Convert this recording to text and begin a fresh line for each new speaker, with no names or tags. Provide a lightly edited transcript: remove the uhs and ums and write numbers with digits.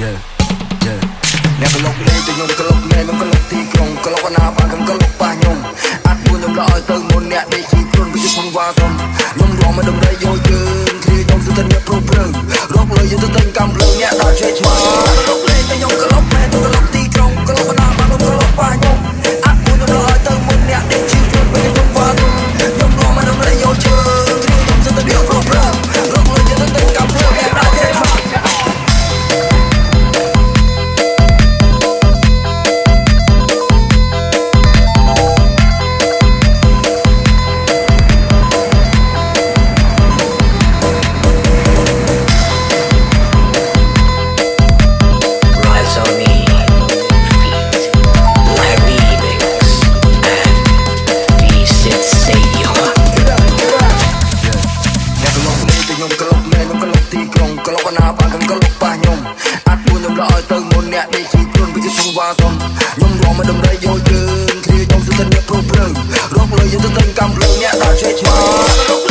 Yeah yeah អ្នកក្លុកលេងទៅខ្ញុំក្លុកណែខ្ញុំក្លុកទីក្រុងក្លុកណាបានខ្ញុំក្លុកប៉ះខ្ញុំអាចមួយខ្ញុំរកឲ្យទៅមុនអ្នកដេកជីខ្លួនវាផងវ៉ាក្រុមខ្ញុំរងមិនដំរីយកយើងគ្រាខ្ញុំគឺតែអ្នកប្រុសព្រឹងរកលើយើងទៅទិញកំភ្លើងអ្នកដល់ជ័យឆ្មាក្លុកលេងទៅខ្ញុំក្លុកណែខ្ញុំក្លុកទីក្រុងក្លុកណាបានខ្ញុំក្លុកប៉ះខ្ញុំអាចមួយខ្ញុំរកឲ្យទៅមុនអ្នកដេកជីខ្លួនវាផងវ៉ាក្រុមខ្ញុំរងមិនដំរីយកយើងគ្រាខ្ញុំគឺតែអ្នកប្រុសព្រឹងរកលើយើងទៅទិញកំភ្លើងអ្នកដល់ជ័យឆ្មាក្លុកណាបានខ្ញុំក្លុកប៉ះខ្ញុំអាចមួយខ្ញុំរកឲ្យទៅមុនអ្នកដេកជីខ្លួនវាផងវ៉ាក្រុមខ្ញុំរងមិនដំរីយកយើងគ្រាខ្ញុំគឺតែអ្នកប្រុសព្រឹងរកលើយើងទៅទិញកំភ្លើងអ្នកដល់ជ័យឆ្មា